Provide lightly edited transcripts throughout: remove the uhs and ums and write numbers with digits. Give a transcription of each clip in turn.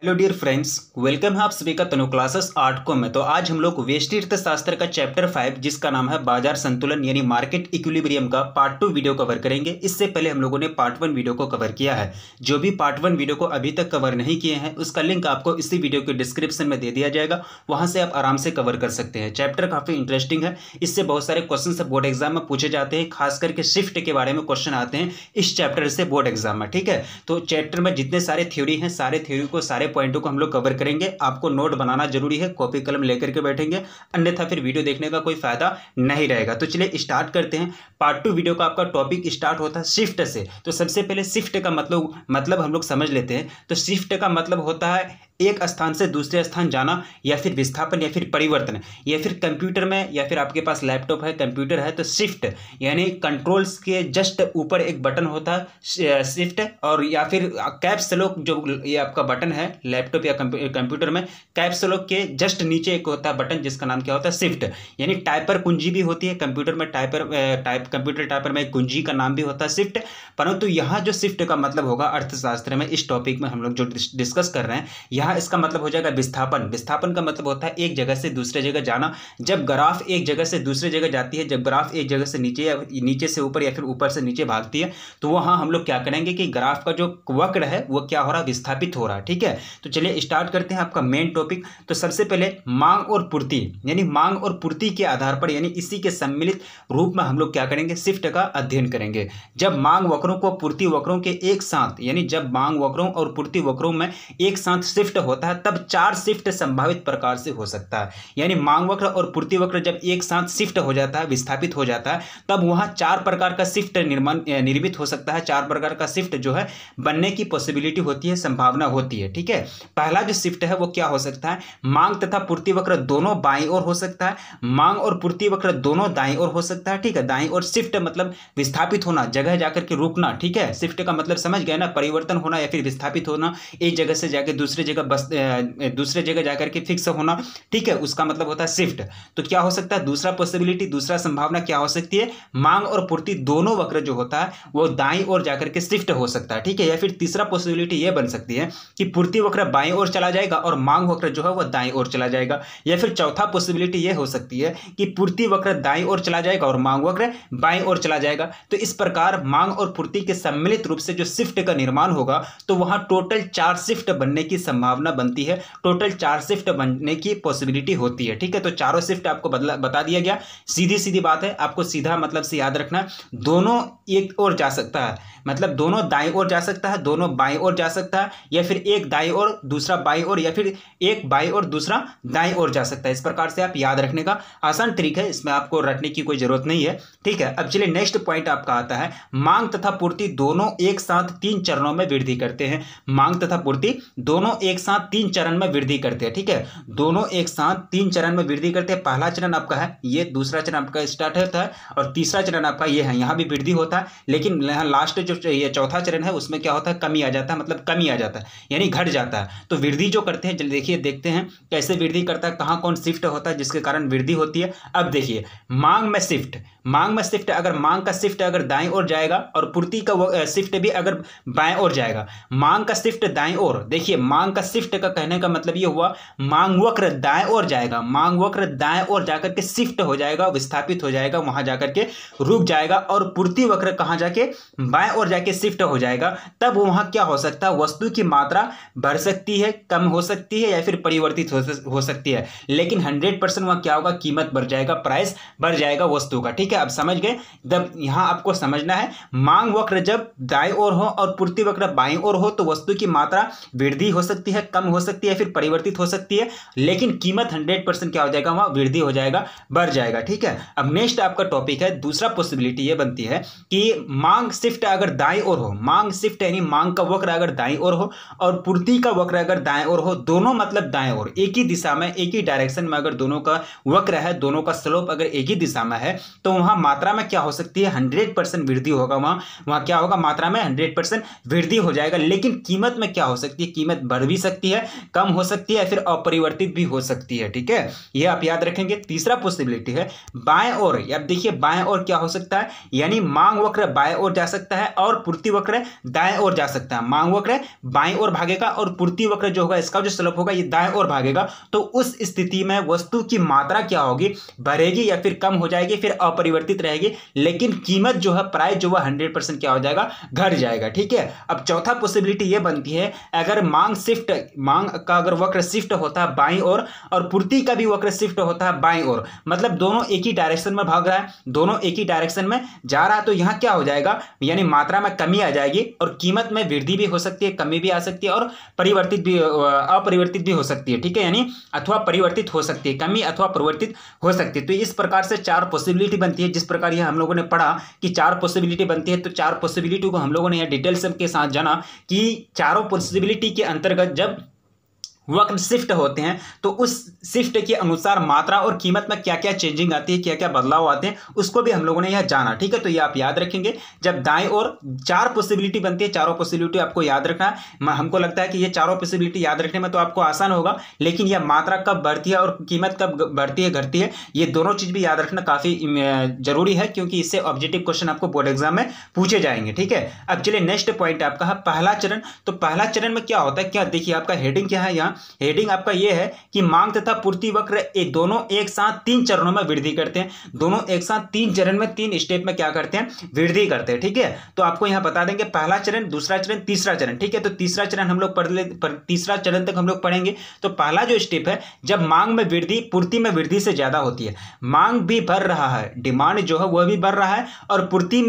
Hello dear friends, welcome है आप सभी का तनु क्लासेस आर्ट को में। तो आज हम लोग व्यष्टि अर्थशास्त्र का चैप्टर 5 जिसका नाम है बाजार संतुलन यानी मार्केट इक्विलिब्रियम का पार्ट 2 वीडियो कवर करेंगे। इससे पहले हम लोगों ने पार्ट 1 वीडियो को कवर किया है। जो भी पार्ट 1 वीडियो को अभी तक कवर नहीं किए हैं उसका लिंक आपको इसी वीडियो के डिस्क्रिप्शन में दे दिया जाएगा, वहां से आप आराम से कवर कर सकते हैं। चैप्टर काफी इंटरेस्टिंग है, इससे बहुत सारे क्वेश्चन बोर्ड एग्जाम में पूछे जाते हैं, खास करके शिफ्ट के बारे में क्वेश्चन आते हैं इस चैप्टर से बोर्ड एग्जाम में। ठीक है, तो चैप्टर में जितने सारे थ्योरी हैं सारे थ्योरी को सारे पॉइंटों को हम लोग करेंगे। आपको नोट बनाना जरूरी है, कॉपी कलम लेकर के बैठेंगे, अन्यथा फिर वीडियो देखने का कोई फायदा नहीं रहेगा। तो चलिए स्टार्ट करते हैं। पार्ट 2 वीडियो का आपका टॉपिक स्टार्ट होता है शिफ्ट से। तो सबसे पहले शिफ्ट का मतलब हम लोग समझ लेते हैं। तो शिफ्ट का मतलब होता है एक स्थान से दूसरे स्थान जाना, या फिर विस्थापन, या फिर परिवर्तन, या फिर कंप्यूटर में, या फिर आपके पास लैपटॉप है, कंप्यूटर है, तो शिफ्ट यानी कंट्रोल्स के जस्ट ऊपर एक बटन होता है शिफ्ट, और या फिर कैप्स लॉक जो ये आपका बटन है लैपटॉप या कंप्यूटर में, कैप्स लॉक के जस्ट नीचे एक होता है बटन जिसका नाम क्या होता है शिफ्ट। यानी टाइपर कुंजी भी होती है कंप्यूटर में, कंप्यूटर टाइपर में एक कुंजी का नाम भी होता है शिफ्ट। परंतु यहाँ जो शिफ्ट का मतलब होगा अर्थशास्त्र में, इस टॉपिक में हम लोग जो डिस्कस कर रहे हैं, यहाँ इसका मतलब हो जाएगा विस्थापन। विस्थापन का मतलब होता है एक जगह से दूसरे जगह जाना। जब ग्राफ एक जगह से दूसरे जगह जाती है, जब ग्राफ एक जगह से नीचे या नीचे से ऊपर या फिर ऊपर से नीचे भागती है, तो वहां हम लोग क्या करेंगे कि ग्राफ का जो वक्र है वो क्या हो रहा है, विस्थापित हो रहा है। ठीक है, तो चलिए स्टार्ट करते हैं आपका मेन टॉपिक। तो सबसे पहले मांग और पूर्ति, यानी मांग और पूर्ति के आधार पर, यानी इसी के सम्मिलित रूप में हम लोग क्या करेंगे, शिफ्ट का अध्ययन करेंगे। जब मांग वक्रों को पूर्ति वक्रों के एक साथ, यानी जब मांग वक्रों और पूर्ति वक्रों में एक साथ शिफ्ट होता है तब 4 शिफ्ट संभावित प्रकार से हो सकता है। यानी मांग वक्र और पूर्ति वक्र जब एक साथ शिफ्ट हो जाता है, विस्थापित हो जाता है, तब वहां 4 प्रकार का शिफ्ट निर्मित हो सकता है। 4 प्रकार का शिफ्ट जो है बनने की पॉसिबिलिटी होती है, संभावना होती है। ठीक है, पहला जो शिफ्ट है वो क्या हो सकता है, मांग तथा पूर्ति वक्र दोनों बाईं ओर हो सकता है, मांग और पूर्ति वक्र दोनों दाईं ओर हो सकता है। ठीक है, दाईं ओर शिफ्ट मतलब विस्थापित होना, जगह जाकर के रुकना। ठीक है, शिफ्ट का मतलब समझ गए ना, परिवर्तन होना या फिर विस्थापित होना, एक जगह से जाकर दूसरे जगह जाकर के फिक्स होना। ठीक है, उसका मतलब होता है शिफ्ट। तो क्या हो सकता है, दूसरा पॉसिबिलिटी, दूसरा संभावना क्या हो सकती है, मांग और पूर्ति दोनों वक्र जो होता है वो दाईं ओर जाकर के शिफ्ट हो सकता है। ठीक है, या फिर तीसरा पॉसिबिलिटी ये बन सकती है कि पूर्ति वक्र बाईं ओर चला जाएगा और मांग वक्र जो है वो दाईं ओर चला जाएगा। या फिर चौथा पॉसिबिलिटी ये हो सकती है कि पूर्ति वक्र दाईं ओर चला जाएगा और मांग वक्र बाईं ओर चला जाएगा। तो इस प्रकार मांग और पूर्ति के सम्मिलित रूप से जो शिफ्ट का निर्माण होगा, तो वहां टोटल 4 शिफ्ट बनने की संभावना बनती है, टोटल 4 शिफ्ट बनने की पॉसिबिलिटी होती है। ठीक है, तो चारों शिफ्ट आपको बता दिया गया। सीधी सीधी बात है, आपको सीधा मतलब से याद रखना, दोनों एक ओर जा सकता है, मतलब दोनों दाईं ओर जा सकता है, दोनों बाईं ओर जा सकता है, या फिर एक दाईं ओर दूसरा बाईं ओर, या फिर एक बाईं ओर दूसरा दाईं ओर जा सकता है। इस प्रकार से आप याद रखने का आसान तरीका है, इसमें आपको रटने की कोई जरूरत नहीं है। ठीक है, अब चलिए नेक्स्ट पॉइंट आपका आता है, मांग तथा पूर्ति दोनों एक साथ 3 चरणों में वृद्धि करते हैं। मांग तथा पूर्ति दोनों एक साथ 3 चरण में वृद्धि करते हैं। ठीक है, दोनों एक साथ 3 चरण में वृद्धि करते हैं। पहला चरण आपका है ये, दूसरा चरण आपका स्टार्ट होता है, और तीसरा चरण आपका ये है, यहां भी वृद्धि होता है, लेकिन यहां लास्ट जो ये चौथा चरण है उसमें क्या होता है, कमी आ जाता है, मतलब कमी आ जाता है यानी घट जाता है। तो वृद्धि जो करते हैं, देखिए देखते हैं कैसे वृद्धि करता है, कहां कौन शिफ्ट होता है जिसके कारण वृद्धि होती है। अब देखिए मांग में शिफ्ट, अगर मांग का शिफ्ट अगर दाएं ओर जाएगा और पूर्ति का शिफ्ट भी अगर बाएं ओर जाएगा, मांग का शिफ्ट दाएं ओर, देखिए मांग का शिफ्ट का कहने का मतलब ये हुआ मांग वक्र दाएं ओर जाएगा, मांग वक्र दाएं ओर जाकर के शिफ्ट हो जाएगा, विस्थापित हो जाएगा, वहां जाकर के रुक जाएगा, और पूर्ति वक्र कहां जाके बाएं ओर जाके शिफ्ट हो जाएगा। तब वहां क्या हो सकता है, वस्तु की मात्रा बढ़ सकती है, कम हो सकती है, या फिर परिवर्तित हो सकती है, लेकिन 100% वहां क्या होगा, कीमत बढ़ जाएगा, प्राइस बढ़ जाएगा वस्तु का। ठीक है, अब समझ गए। जब यहां आपको समझना है, मांग वक्र जब दाईं ओर हो और पूर्ति वक्र बाईं ओर हो, तो वस्तु की मात्रा वृद्धि हो सकती है, कम हो सकती है, फिर परिवर्तित हो सकती है, लेकिन कीमत 100% क्या हो जाएगा, वहां वृद्धि हो जाएगा, बढ़ जाएगा। ठीक है, अब नेक्स्ट आपका टॉपिक है, दूसरा पॉसिबिलिटी ये बनती है कि मांग शिफ्ट अगर दाईं ओर हो, मांग शिफ्ट यानी मांग का वक्र अगर दाईं ओर हो और पूर्ति का वक्र अगर दाएं ओर हो, दोनों मतलब दाएं ओर, एक ही दिशा में, एक ही डायरेक्शन में अगर दोनों का वक्र है, दोनों का स्लोप अगर एक ही दिशा में है, तो वहां मात्रा में क्या हो सकती है, 100% वृद्धि होगा, वहां क्या होगा, मात्रा में 100% वृद्धि हो जाएगा, लेकिन कीमत में क्या हो सकती है, कीमत बढ़ भी सकती है, कम हो सकती है, फिर अपरिवर्तित भी हो सकती है। ठीक है, ये आप याद रखेंगे। तीसरा पॉसिबिलिटी है बाएं ओर। अब देखिए बाएं ओर क्या हो सकता है, यानी मांग वक्र बाएं ओर जा सकता है और पूर्ति वक्र दाएं ओर जा सकता है। मांग वक्र बाएं ओर भागेगा और पूर्ति वक्र जो होगा, इसका जो स्लोप होगा, ये दाएं ओर भागेगा। तो उस स्थिति में वस्तु की मात्रा क्या होगी, बढ़ेगी या फिर कम हो जाएगी, फिर अपरिवर्तित रहेगी, लेकिन कीमत जो है, प्राइस जो है 100% क्या हो जाएगा, घट जाएगा। ठीक है, अब चौथा पॉसिबिलिटी ये बनती है, अगर मांग का अगर वक्र शिफ्ट होता है बाईं ओर और पूर्ति का भी वक्र शिफ्ट होता है बाईं ओर, मतलब दोनों एक ही डायरेक्शन में भाग रहा है, दोनों एक ही डायरेक्शन में जा रहा है, तो यहां क्या हो जाएगा, यानी मात्रा में कमी आ जाएगी और कीमत में वृद्धि भी हो सकती है, कमी भी आ सकती है और अपरिवर्तित भी हो सकती है। ठीक है, यानी अथवा परिवर्तित हो सकती है, कमी अथवा परिवर्तित हो सकती है। तो इस प्रकार से चार पॉसिबिलिटी बनती है। जिस प्रकार यह हम लोगों ने पढ़ा कि चार पॉसिबिलिटी बनती है, तो चार पॉसिबिलिटी को हम लोगों ने यह डिटेल्स के साथ जाना कि चारों पॉसिबिलिटी के अंतर्गत जब वक्र शिफ्ट होते हैं तो उस शिफ्ट के अनुसार मात्रा और कीमत में क्या क्या चेंजिंग आती है, क्या क्या बदलाव आते हैं, उसको भी हम लोगों ने यह जाना। ठीक है, तो ये आप याद रखेंगे। जब दाएं ओर चार पॉसिबिलिटी बनती है, चारों पॉसिबिलिटी आपको याद रखना है। हमको लगता है कि ये चारों पॉसिबिलिटी याद रखने में तो आपको आसान होगा, लेकिन यह मात्रा कब बढ़ती है और कीमत कब बढ़ती है, घटती है, ये दोनों चीज भी याद रखना काफी जरूरी है, क्योंकि इससे ऑब्जेक्टिव क्वेश्चन आपको बोर्ड एग्जाम में पूछे जाएंगे। ठीक है, अब चलिए नेक्स्ट पॉइंट आपका है पहला चरण। तो पहला चरण में क्या होता है, क्या देखिए आपका हेडिंग क्या है, यहाँ हेडिंग आपका यह है कि मांग तथा पूर्ति वक्र दोनों एक साथ 3 चरणों में वृद्धि करते हैं। दोनों एक साथ 3 चरण में 3 स्टेप में क्या करते हैं, वृद्धि करते हैं। ठीक है, तो आपको यहां बता देंगे पहला चरण, दूसरा चरण, तीसरा चरण। ठीक है, तो तीसरा चरण हम लोग तीसरा चरण तक हम लोग पढ़ेंगे। तो पहला जो स्टेप है, जब मांग में वृद्धि पूर्ति में वृद्धि से ज्यादा होती है, मांग भी बढ़ रहा है, डिमांड जो है वह भी बढ़ रहा है और पूर्ति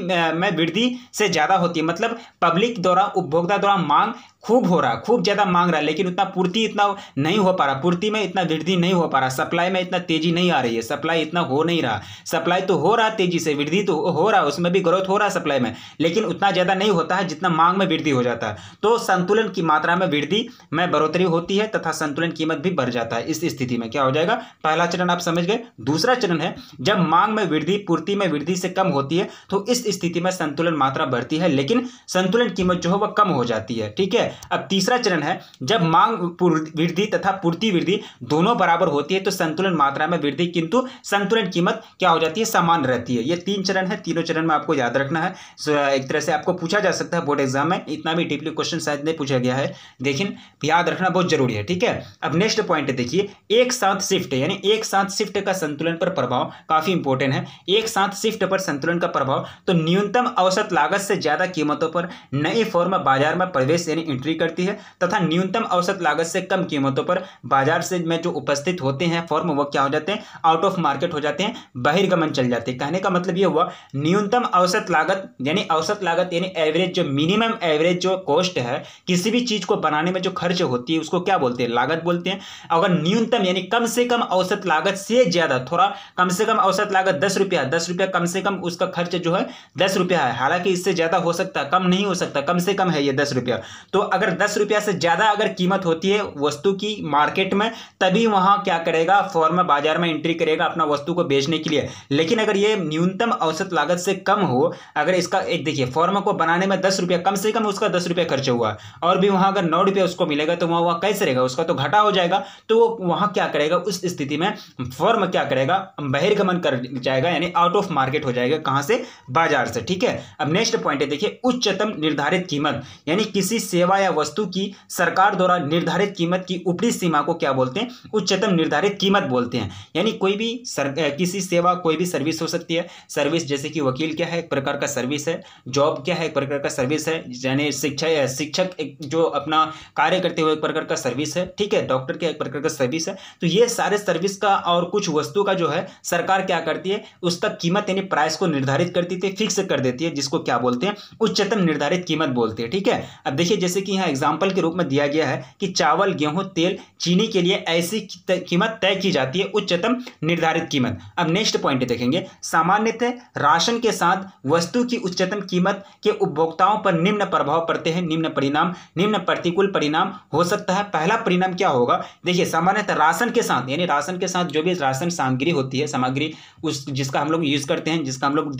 में वृद्धि से ज्यादा होती है, मतलब पब्लिक द्वारा, उपभोक्ता द्वारा मांग खूब हो रहा, खूब ज्यादा मांग रहा है, लेकिन उतना पूर्ति इतना नहीं हो पा रहा, पूर्ति में इतना वृद्धि नहीं हो पा रहा, सप्लाई में इतना तेजी नहीं आ रही है, सप्लाई इतना हो नहीं रहा। सप्लाई तो हो रहा तेजी से, वृद्धि तो हो रहा, उसमें भी ग्रोथ हो रहा है सप्लाई में, लेकिन उतना ज्यादा नहीं होता है जितना मांग में वृद्धि हो जाता है। तो संतुलन की मात्रा में वृद्धि में बढ़ोतरी होती है तथा संतुलन कीमत भी बढ़ जाता है। इस स्थिति में क्या हो जाएगा, पहला चरण आप समझ गए। दूसरा चरण है जब मांग में वृद्धि पूर्ति में वृद्धि से कम होती है, तो इस स्थिति में संतुलन मात्रा बढ़ती है, लेकिन संतुलन कीमत जो है वह कम हो जाती है। ठीक है, अब तीसरा चरण है जब मांग वृद्धि तथा पूर्ति वृद्धि दोनों बराबर होती है, तो संतुलन मात्रा में वृद्धि किंतु संतुलन कीमत क्या हो जाती है, समान रहती है। ये 3 चरण है, तीनों चरण में आपको याद रखना है। एक तरह से आपको पूछा जा सकता है बोर्ड एग्जाम में, इतना भी डीपली क्वेश्चन शायद नहीं पूछा गया है, लेकिन याद रखना बहुत जरूरी है। ठीक है, अब नेक्स्ट पॉइंट देखिए, एक साथ शिफ्ट, यानी एक साथ शिफ्ट का संतुलन पर प्रभाव काफी इंपॉर्टेंट है। एक साथ शिफ्ट पर संतुलन का प्रभाव, तो न्यूनतम औसत लागत से ज्यादा कीमतों पर नई फर्म बाजार में प्रवेश यानी एंट्री करती है तथा न्यूनतम औसत लागत से कम कीमतों पर बाजार से में जो उपस्थित होते हैं फर्म, वो क्या हो जाते हैं, आउट ऑफ मार्केट हो जाते हैं, बहिर्गमन चल जाते हैं। कहने का मतलब ये हुआ न्यूनतम औसत लागत यानी एवरेज, जो मिनिमम एवरेज जो कॉस्ट है किसी भी चीज को बनाने में जो खर्च होती है उसको क्या बोलते हैं, लागत बोलते हैं। अगर न्यूनतम यानी कम से कम औसत लागत से ज्यादा, थोड़ा कम से कम औसत लागत 10 रुपया, 10 रुपया कम से कम उसका खर्च जो है 10 रुपया है, हालांकि इससे ज्यादा हो सकता है, कम नहीं हो सकता, कम से कम है ये 10 रुपया। तो अगर 10 रुपया से ज्यादा अगर कीमत होती है वस्तु की मार्केट में, तभी वहां क्या करेगा, फर्म बाजार में एंट्री करेगा अपना वस्तु को बेचने के लिए। लेकिन अगर ये न्यूनतम औसत लागत से कम हो, अगर इसका एक देखिए फर्म को बनाने में 10 रुपया, कम से कम उसका 10 रुपया खर्च हुआ और भी वहां अगर 9 रुपया उसको मिलेगा, तो वहां कैसे रहेगा, उसका तो घाटा हो जाएगा। तो वो वहां क्या करेगा, उस स्थिति में फर्म क्या करेगा, बहिर्गमन कर जाएगा, यानी आउट ऑफ मार्केट हो जाएगा, कहां से, बाजार से। ठीक है, अब नेक्स्ट पॉइंट है देखिए, उच्चतम निर्धारित कीमत, यानी किसी सेवा या वस्तु की सरकार द्वारा निर्धारित कीमत की ऊपरी सीमा को क्या बोलते हैं, उच्चतम निर्धारित कीमत बोलते हैं। यानी कोई भी किसी सेवा, कोई भी सर्विस हो सकती है। सर्विस जैसे कि वकील क्या है, एक प्रकार का सर्विस है, जॉब क्या है, एक प्रकार का सर्विस है, यानी शिक्षक जो अपना कार्य करते हुए एक प्रकार का सर्विस है। ठीक है, डॉक्टर क्या एक प्रकार का सर्विस है। तो ये सारे सर्विस का और कुछ वस्तु का जो है सरकार क्या करती है, उसका कीमत यानी प्राइस को निर्धारित करती है, फिक्स कर देती है, जिसको क्या बोलते हैं, उच्चतम निर्धारित कीमत बोलते हैं। ठीक है, अब देखिए जैसे कि यहाँ एग्जाम्पल के रूप में दिया गया है कि चावल, गेहूं, तेल, चीनी के लिए ऐसी कीमत तय की जाती है, उच्चतम निर्धारित कीमत। अब नेक्स्ट पॉइंट देखेंगे, सामान्यतः राशन के साथ वस्तु की उच्चतम कीमत के उपभोक्ताओं पर निम्न प्रभाव पड़ते हैं, निम्न प्रतिकूल परिणाम हो सकता है। पहला परिणाम क्या होगा, देखिए सामान्यतः राशन के साथ, यानी राशन के साथ जो भी राशन सामग्री होती है, सामग्री उस जिसका हम लोग यूज करते हैं, जिसका हम लोग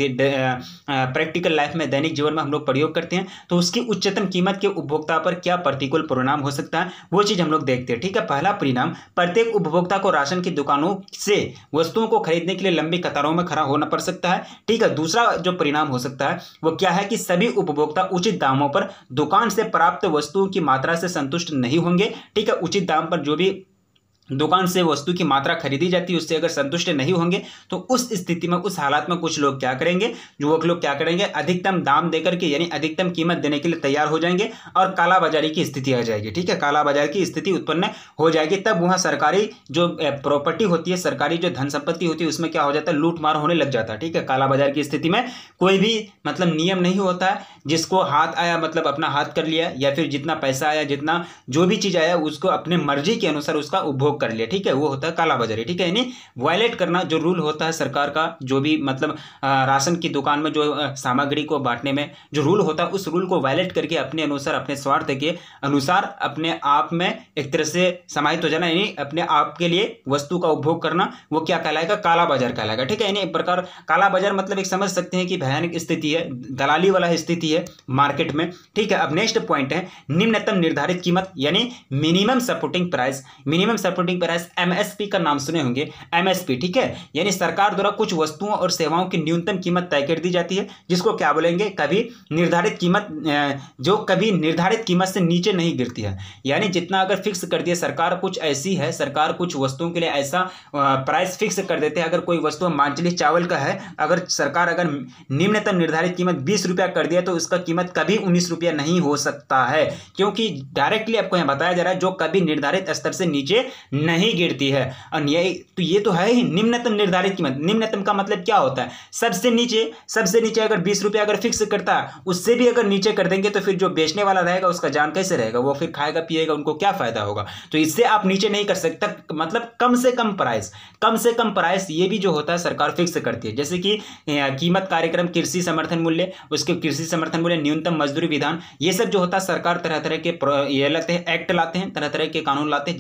प्रैक्टिकल लाइफ में, दैनिक जीवन में हम लोग प्रयोग करते हैं, तो उसकी उच्चतम कीमत के उपभोक्ता उपभोक्ता पर क्या प्रतिकूल परिणाम हो सकता है वो चीज हम लोग देखते हैं। ठीक है, पहला परिणाम, प्रत्येक उपभोक्ता को राशन की दुकानों से वस्तुओं को खरीदने के लिए लंबी कतारों में खड़ा होना पड़ सकता है। ठीक है, दूसरा जो परिणाम हो सकता है वो क्या है कि सभी उपभोक्ता उचित दामों पर दुकान से प्राप्त वस्तुओं की मात्रा से संतुष्ट नहीं होंगे। ठीक है, उचित दाम पर जो भी दुकान से वस्तु की मात्रा खरीदी जाती है उससे अगर संतुष्ट नहीं होंगे तो उस स्थिति में, उस हालात में कुछ लोग क्या करेंगे, युवक लोग क्या करेंगे, अधिकतम दाम देकर के यानी अधिकतम कीमत देने के लिए तैयार हो जाएंगे और कालाबाजारी की स्थिति आ जाएगी। ठीक है, कालाबाजार की स्थिति उत्पन्न हो जाएगी। तब वहाँ सरकारी जो प्रॉपर्टी होती है, सरकारी जो धन संपत्ति होती है उसमें क्या हो जाता है, लूट मार होने लग जाता है। ठीक है, कालाबाजार की स्थिति में कोई भी मतलब नियम नहीं होता है, जिसको हाथ आया मतलब अपना हाथ कर लिया, या फिर जितना पैसा आया, जितना जो भी चीज आया उसको अपने मर्जी के अनुसार उसका उपभोग कर लिया। ठीक है, वो होता है कालाबाजारी। ठीक है, यानी वायलेट करना, जो रूल होता है सरकार का, जो भी मतलब राशन की दुकान में जो सामग्री को बांटने में जो रूल होता है उस रूल को वायलेट करके अपने अनुसार, अपने स्वार्थ के अनुसार अपने आप में एक तरह से समाहित हो जाना, यानी अपने आप के लिए वस्तु का उपभोग करना, वो क्या कहलाएगा, कालाबाजार कहलाएगा। ठीक है, यानी एक प्रकार कालाबाजार मतलब एक समझ सकते हैं कि भयानक स्थिति है, दलाली वाला स्थिति है मार्केट में। ठीक है, अब नेक्स्ट पॉइंट है निम्नतम निर्धारित कीमत यानी minimum supporting price. Minimum supporting price MSP का नाम सुने होंगे, एमएसपी। ठीक है, यानी सरकार द्वारा कुछ वस्तुओं और सेवाओं की न्यूनतम कीमत तय कर दी जाती है, जिसको क्या बोलेंगे, कभी निर्धारित कीमत, जो कभी निर्धारित कीमत से नीचे नहीं गिरती है। यानी जितना अगर फिक्स कर दिया सरकार, कुछ ऐसी है सरकार, कुछ वस्तुओं के लिए ऐसा प्राइस फिक्स कर देते हैं। अगर कोई वस्तु मान चलिए चावल का है, अगर सरकार अगर निम्नतम निर्धारित कीमत 20 रुपया कर दिया तो उसका कीमत कभी 19 रुपया नहीं हो सकता है, क्योंकि डायरेक्टली आपको यहाँ बताया जा रहा है जो कभी निर्धारित स्तर से नीचे नहीं गिरती है। और ये तो है ही निम्नतम निर्धारित कीमत। निम्नतम का मतलब क्या होता है, सबसे नीचे अगर 20 रुपया अगर फिक्स करता है, उससे भी अगर नीचे कर देंगे तो फिर जो बेचने वाला रहेगा उसका जान कैसे रहेगा, वो फिर खाएगा पिएगा, उनको क्या फायदा होगा। तो इससे आप नीचे नहीं कर सकता, मतलब कम से कम प्राइस ये भी जो होता है सरकार फिक्स करती है। जैसे कि कीमत कार्यक्रम, कृषि समर्थन मूल्य, उसके कृषि समर्थन मूल्य, न्यूनतम मजदूरी विधान, ये सब जो होता है सरकार तरह तरह के ये लाते हैं, एक्ट लाते हैं, तरह तरह के कानून लाते हैं,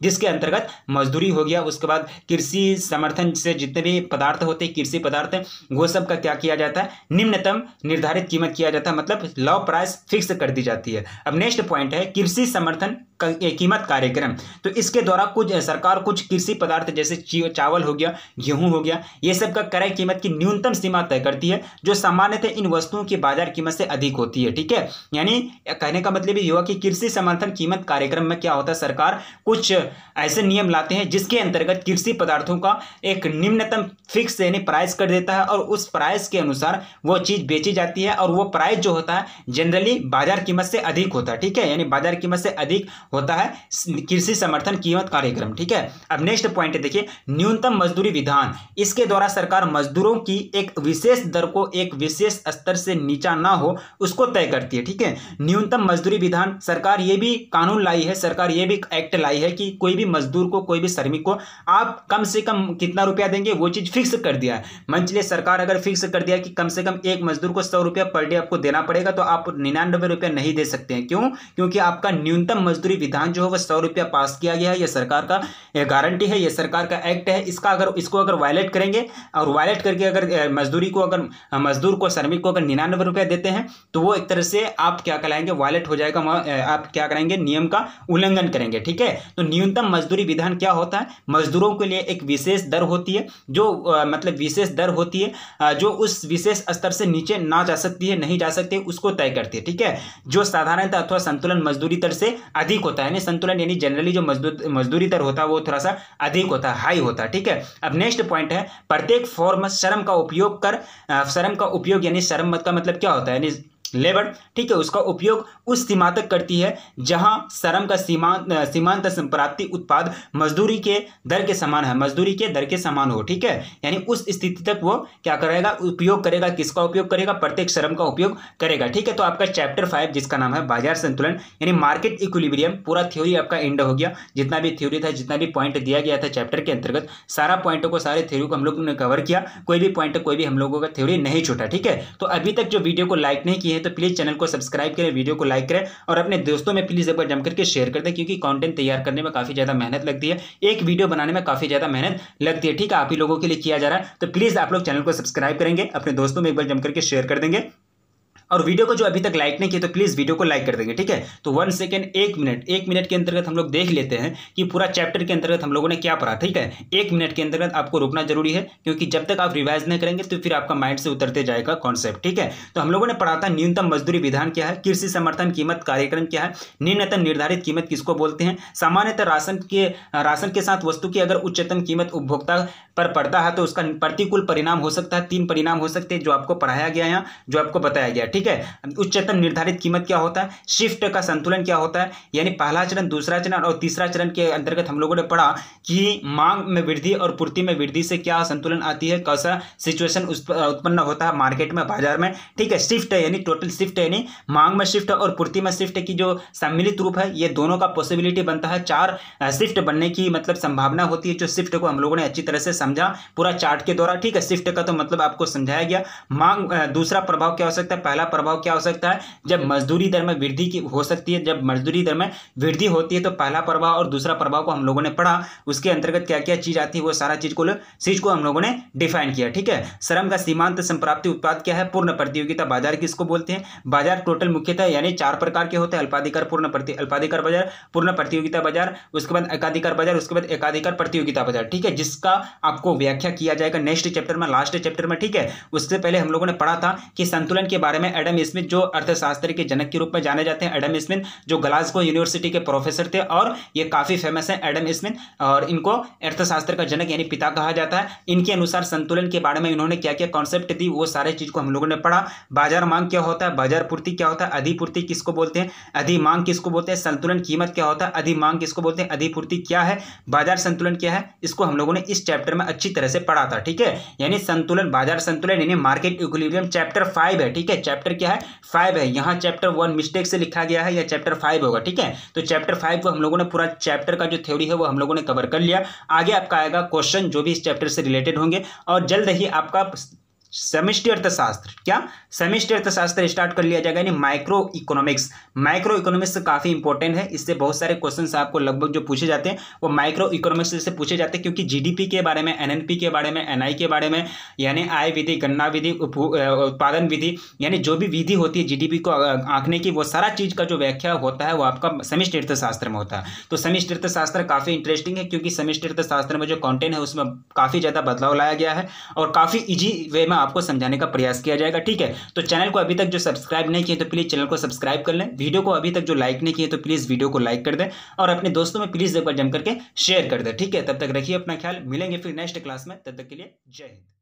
जिसके अंतर्गत मजदूरी हो गया, उसके बाद कृषि समर्थन से जितने भी पदार्थ होते हैं, कृषि पदार्थ, वो सब का क्या किया जाता है, निम्नतम निर्धारित कीमत किया जाता है, मतलब लॉ प्राइस फिक्स कर दी जाती है। अब नेक्स्ट पॉइंट है कृषि समर्थन कीमत कार्यक्रम। तो इसके द्वारा सरकार कुछ कृषि पदार्थ जैसे चावल हो गया, गेहूं हो गया, ये सब का क्रय कीमत की न्यूनतम सीमा तय करती है, जो सामान्यतः इन वस्तुओं की बाजार कीमत से अधिक होती है। ठीक है, यानी कहने का मतलब ये हुआ कि कृषि समर्थन कीमत कार्यक्रम में क्या होता है, सरकार कुछ ऐसे नियम लाते हैं जिसके अंतर्गत कृषि पदार्थों का एक निम्नतम फिक्स यानी प्राइस कर देता है, और उस प्राइस के अनुसार वो चीज बेची जाती है, और वो प्राइस जो होता है जनरली बाजार कीमत से अधिक होता है। ठीक है, यानी बाजार कीमत से अधिक होता है कृषि समर्थन कीमत कार्यक्रम। ठीक है, अब नेक्स्ट पॉइंट है देखिए न्यूनतम मजदूरी विधान। इसके द्वारा सरकार मजदूरों की एक विशेष दर को एक विशेष स्तर से नीचा ना हो उसको तय करती है। ठीक है, न्यूनतम मजदूरी विधान, सरकार ये भी कानून लाई है, सरकार ये भी एक्ट लाई है कि कोई भी मजदूर को, कोई भी श्रमिक को आप कम से कम कितना रुपया देंगे वो चीज फिक्स कर दिया है। मान चलिए सरकार अगर फिक्स कर दिया कि कम से कम एक मजदूर को 100 रुपया पर डे आपको देना पड़ेगा, तो आप 99 रुपया नहीं दे सकते हैं। क्यों? क्योंकि आपका न्यूनतम मजदूरी विधान जो है वह 100 रुपया पास किया गया है, यह सरकार का गारंटी है, यह सरकार का एक्ट है। इसको अगर वायलेट करेंगे और वायलेट करके अगर मजदूरी को, अगर मजदूर को, श्रमिक को अगर 99 रुपया देते हैं तो वो एक तरह से आप क्या कहलाएंगे, वायलेट हो जाएगा, आप क्या करेंगे, नियम का उल्लंघन करेंगे। ठीक है, तो न्यूनतम मजदूरी विधान क्या होता है, मजदूरों के लिए एक विशेष दर होती है, जो मतलब विशेष दर होती है जो उस विशेष स्तर से नीचे ना जा सकती है, नहीं जा सकती है, उसको तय करती है। ठीक है, जो साधारणतः अथवा संतुलन मजदूरी दर से अधिक होता है, संतुलन यानी जनरली जो मजदूरी दर होता है वो थोड़ा सा अधिक होता है, हाई होता है। ठीक है, अब नेक्स्ट पॉइंट है प्रत्येक फॉर्म श्रम का उपयोग यानी श्रम का मतलब क्या होता है, यानी लेबर। ठीक है, उसका उपयोग उस सीमा तक करती है जहां श्रम का सीमांत संप्राप्ति उत्पाद मजदूरी के दर के समान है, मजदूरी के दर के समान हो। ठीक है, यानी उस स्थिति तक वो क्या करेगा, उपयोग करेगा, किसका उपयोग करेगा, प्रत्येक श्रम का उपयोग करेगा। ठीक है, तो आपका चैप्टर 5 जिसका नाम है बाजार संतुलन यानी मार्केट इक्विलिब्रियम, पूरा थ्योरी आपका एंड हो गया। जितना भी थ्योरी था, जितना भी पॉइंट दिया गया था चैप्टर के अंतर्गत, सारा पॉइंटों को, सारे थ्योरी को हम लोग ने कवर किया, कोई भी पॉइंट, कोई भी हम लोगों का थ्योरी नहीं छूटा। ठीक है, तो अभी तक जो वीडियो को लाइक नहीं किए तो प्लीज चैनल को सब्सक्राइब करें, वीडियो को लाइक करें और अपने दोस्तों में प्लीज एक बार जम करके शेयर कर दें, क्योंकि कंटेंट तैयार करने में काफी ज्यादा मेहनत लगती है, एक वीडियो बनाने में काफी ज्यादा मेहनत लगती है। ठीक है, आप ही लोगों के लिए किया जा रहा है, तो प्लीज आप लोग चैनल को सब्सक्राइब करेंगे, अपने दोस्तों में एक बार जम करके शेयर कर देंगे और वीडियो को जो अभी तक लाइक नहीं किया तो प्लीज़ वीडियो को लाइक कर देंगे, ठीक है। तो 1 सेकेंड 1 मिनट के अंतर्गत हम लोग देख लेते हैं कि पूरा चैप्टर के अंतर्गत हम लोगों ने क्या पढ़ा, ठीक है। 1 मिनट के अंतर्गत आपको रुकना जरूरी है, क्योंकि जब तक आप रिवाइज नहीं करेंगे तो फिर आपका माइंड से उतरते जाएगा कॉन्सेप्ट, ठीक है। तो हम लोगों ने पढ़ा था न्यूनतम मजदूरी विधान क्या है, कृषि समर्थन कीमत कार्यक्रम क्या है, निम्नतम निर्धारित कीमत किसको बोलते हैं, सामान्यतः राशन के साथ वस्तु की अगर उच्चतम कीमत उपभोक्ता पर पड़ता है तो उसका प्रतिकूल परिणाम हो सकता है। 3 परिणाम हो सकते हैं जो आपको पढ़ाया गया यहाँ, जो आपको बताया गया, ठीक है। उच्चतम निर्धारित कीमत क्या होता है, शिफ्ट का संतुलन क्या होता है, यानी पहला चरण, दूसरा चरण और तीसरा चरण के अंतर्गत हम लोगों ने पढ़ा कि मांग में वृद्धि और पूर्ति में वृद्धि से क्या संतुलन आती है, कैसा सिचुएशन उत्पन्न होता है मार्केट में, बाजार में, ठीक है। शिफ्ट है यानी टोटल शिफ्ट है, यानी मांग में शिफ्ट और पूर्ति में शिफ्ट की जो सम्मिलित रूप है, ये दोनों का पॉसिबिलिटी बनता है। 4 शिफ्ट बनने की मतलब संभावना होती है। जो शिफ्ट को हम लोगों ने अच्छी तरह से समझा पूरा चार्ट के द्वारा, ठीक है। शिफ्ट का तो मतलब आपको समझाया गया। मांग दूसरा प्रभाव क्या हो सकता है, पहला प्रभाव क्या हो सकता है, जब मजदूरी दर में वृद्धि की हो सकती है, जब मजदूरी दर में वृद्धि होती है तो पहला प्रभाव और दूसरा प्रभाव को हम लोगों ने पढ़ा। उसके अंतर्गत क्या क्या चीज आती है वो सारा चीज को हम लोगों ने डिफाइन किया, ठीक है। श्रम का सीमांत संप्राप्ति उत्पाद क्या है, पूर्ण प्रतियोगिता बाजार किसको बोलते हैं। बाजार टोटल मुख्यतः यानी 4 प्रकार के होते हैं, अल्पाधिकार अल्पाधिकार बाजार, पूर्ण प्रतियोगिता बाजार, उसके बाद एकाधिकार बाजार, उसके बाद एकाधिकार प्रतियोगिता बाजार, ठीक है, जिसका आपको व्याख्या किया जाएगा नेक्स्ट चैप्टर में, लास्ट चैप्टर में, ठीक है। उससे पहले हम लोगों ने पढ़ा था कि संतुलन के बारे में एडम स्मिथ, जो अर्थशास्त्र के जनक के रूप में जाने जाते हैं, एडम स्मिथ, जो ग्लासगो यूनिवर्सिटी के प्रोफेसर थे और ये काफी फेमस है एडम स्मिथ, और इनको अर्थशास्त्र का जनक यानी पिता कहा जाता है। इनके अनुसार संतुलन के बारे में इन्होंने क्या क्या कॉन्सेप्ट दी वो सारे चीज को हम लोगों ने पढ़ा। बाजार मांग क्या होता है, बाजार पूर्ति क्या होता है, अधिपूर्ति किसको बोलते हैं, अधिमांग किसको बोलते हैं, संतुलन कीमत क्या होता है, अधिमांग किसको बोलते हैं, अधिपूर्ति क्या है, बाजार संतुलन क्या है, इसको हम लोगों ने इस चैप्टर में अच्छी तरह से पढ़ा था, ठीक है। यानी संतुलन, बाजार संतुलन यानी मार्केट इक्विलिब्रियम, चैप्टर 5 है, ठीक है। चैप्टर क्या है, 5 है। यहाँ चैप्टर 1 मिस्टेक से लिखा गया है, या चैप्टर 5 होगा, ठीक है। तो चैप्टर 5 को हम लोगों ने पूरा चैप्टर का जो थ्योरी है वो हम लोगों ने कवर कर लिया। आगे आपका आएगा क्वेश्चन जो भी इस चैप्टर से रिलेटेड होंगे, और जल्द ही आपका समष्टि अर्थशास्त्र, क्या समष्टि अर्थशास्त्र स्टार्ट कर लिया जाएगा, यानी माइक्रो इकोनॉमिक्स काफी इंपॉर्टेंट है। इससे बहुत सारे क्वेश्चंस आपको लगभग जो पूछे जाते हैं वो माइक्रो इकोनॉमिक्स से पूछे जाते हैं, क्योंकि जीडीपी के बारे में, एनएनपी के बारे में, एनआई के बारे में, यानी आय विधि, गणना विधि, उत्पादन विधि, यानी जो भी विधि होती है जीडीपी को आंकने की, वो सारा चीज का जो व्याख्या होता है वो आपका समष्टि अर्थशास्त्र में होता है। तो समष्टि अर्थशास्त्र काफी इंटरेस्टिंग है, क्योंकि समष्टि अर्थशास्त्र में जो कंटेंट है उसमें काफी ज्यादा बदलाव लाया गया है और काफी इजी वे में आपको समझाने का प्रयास किया जाएगा, ठीक है। तो चैनल को अभी तक जो सब्सक्राइब नहीं किए तो प्लीज चैनल को सब्सक्राइब कर लें। वीडियो को अभी तक जो लाइक नहीं किए तो प्लीज वीडियो को लाइक कर दें और अपने दोस्तों में प्लीज एक बार जम करके शेयर कर दें, ठीक है। तब तक रखिए अपना ख्याल, मिलेंगे फिर नेक्स्ट क्लास में, तब तक के लिए जय हिंद।